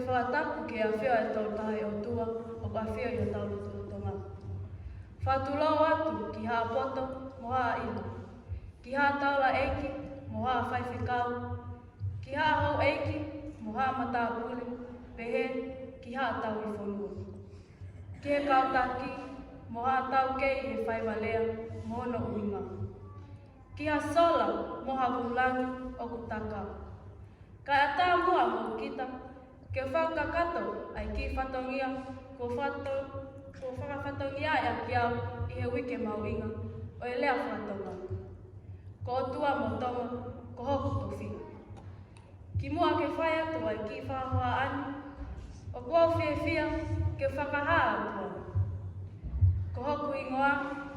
whataku ke a whio e tau tahe o tua o ka whio i o tau lutu tonga. Whatulau atu ki haa poto mo haa ina. Ki haa taula eiki mo haa whaiwhikau. Ki haa hau eiki mo haa mata puli pehe ki haa tau i whonua. Ki he kautaki mo haa tau kei he whaiwalea mo no uinga. Ki haa sola mo haa vulangi o kutaka. Kai ata mua mo kita, ke whakakato ai ki whatongia, ko whakawhatongia ia ki au i he wike mauinga, o e lea whatonga. Ko o tua mo tonga, ko hoku tofi. Ki mua ke whai atu ai ki whahoa ani, o kua whia ke whakahaa atua. Ko hoku ingoa,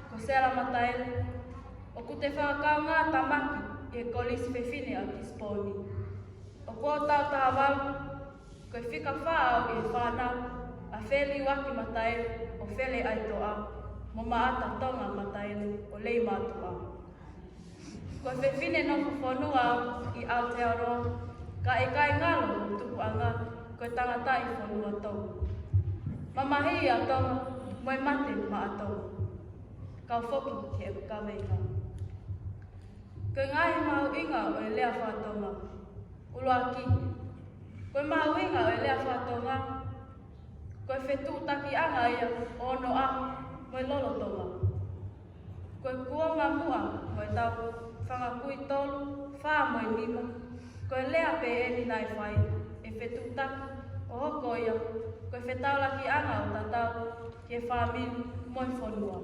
ko sera mataele, o ku te whakakau ngā tamaki i he kolisi whewhine a ki sponi. O kua tau taha walu, koe whika whaau i he whanau, a wheli waki mataele o whele aitoa, mo maata tonga mataele o lei mātua. Koe whewhine no whonua i Aotearoa, ka e kai ngalo o tuku anga, koe tangata i whonua tau. Mamahi a tonga, moe mate ma a tau. Kau whoki ke e kaweika. Koe ngai mau inga o e lea whatonga. Ulua ki. Koe mahu inga o e lea whatonga. Koe whetu taki anga ia o ono ahu moe lolo tonga. Koe kuonga mua moe tau whangakui tolu, whaa moe nima. Koe lea pe eni nai whai e whetu taki o hoko ia. Koe whetau laki anga o tatau ke whamili moe whonua.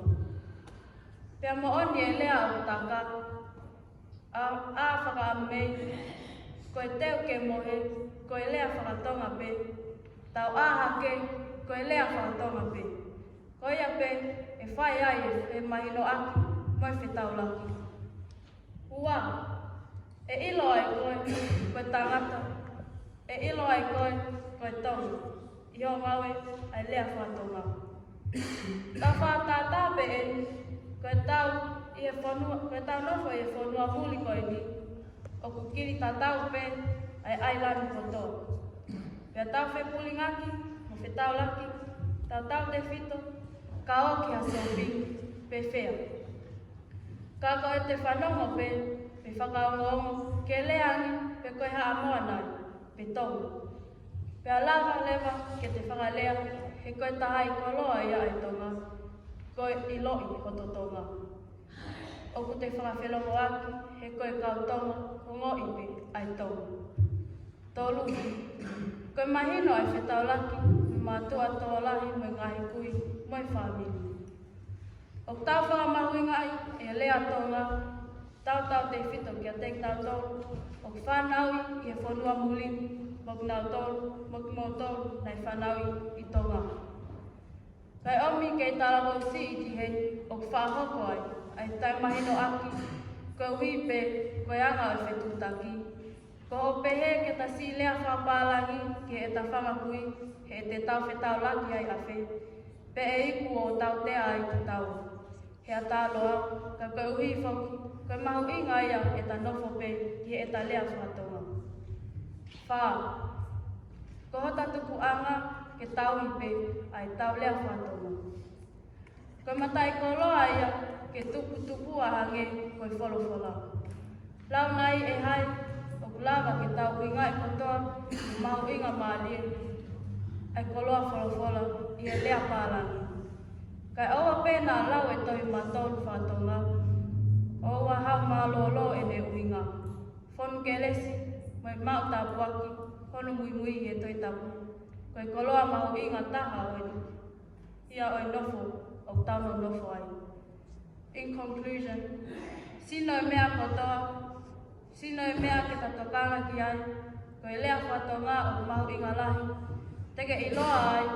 Pea mo oni e lea o taka. A whakaamei. Koe teo ke mohe, koe lea whakatonga pe. Tau ahake, koe lea whakatonga pe. Koe ia pe, e whai ai e mahino aki, moe whetau laki. Ua, e ilo ai koe, koe tangata. E ilo ai koe, koe tonga. Iho ngawe, ai lea whakatonga. Tau whakatata pe e, koe tau i e whanua, koe tau nofo i e whanua muli koe ni. O kukiri tatau pe ai ailani kotoa. Pea tau whe puli ngaki, mo whe tau laki, tau te whito, ka oki a sopingi, pe whea. Ka ko e te whanongo pe whakaongo ke leangi, pe koe haa moa nai, pe tonga. Pea lava lewa ke te whakalea, he koe tahai koloa ia ai tonga, koe i loi o to tonga. O ku te whakawhelongo aki, he koe kau tonga, o ngoi pe ai tonga. Tolu, koe mahino ai whetau laki, me mātua toa lahi me ngahi kui, moe whamili. O tau whakamahuinga ai, e lea tonga, tau te whito kia te tau tolu, o whanaui i e whanua mulini, mok nau tolu, mok mau tolu, nei whanaui i tonga. Kai omi kei talawo si i ki hei, o whahoko ai, ai tai mahino aki, koe huipe, koe anga o whetutaki. Ko o pehe ke ta si lea whapalangi, ke e ta whangakui, he e te tau whetau laki ai awhe, pe e iku o tau tea ai ki tau. He a tāloa, ka koe uhi whoki, koe mahu inga ia e ta nofo pe, ki e ta lea whatonga. Wha, ko hota tuku anga, ke tau hipe, ai tau lea whatonga. Koe matai koloa ia, ke tupu a hange, koe wholofola. Lau nai e hai, o kulawa ke tau inga e kotoa, mahu inga maalie, ai koloa wholofola, i e lea pālangi. Kai oua pēnā lau e tohi mātolu whatonga, oua hau mālolo e ne uinga. Whonu ke lesi, mai mau tāpuaki, honu mui e toi tapu. Koe koloa mahu inga taha oeni, ia oi nofo, o tauno nofo ai. In conclusion, sino e mea kotoa, sino e mea ke tatokanga ki ai, koe lea whatonga o mahu inga lahi, teke iloa ai,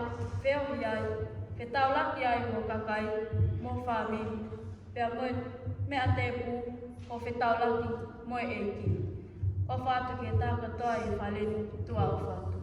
wheohi ai, ke tau laki ai mo kakai, mo whamiri, pea moe mea te pū, o whetau laki, moe eiki. O whātu ke tā katoa i whaleni, tua o whātu.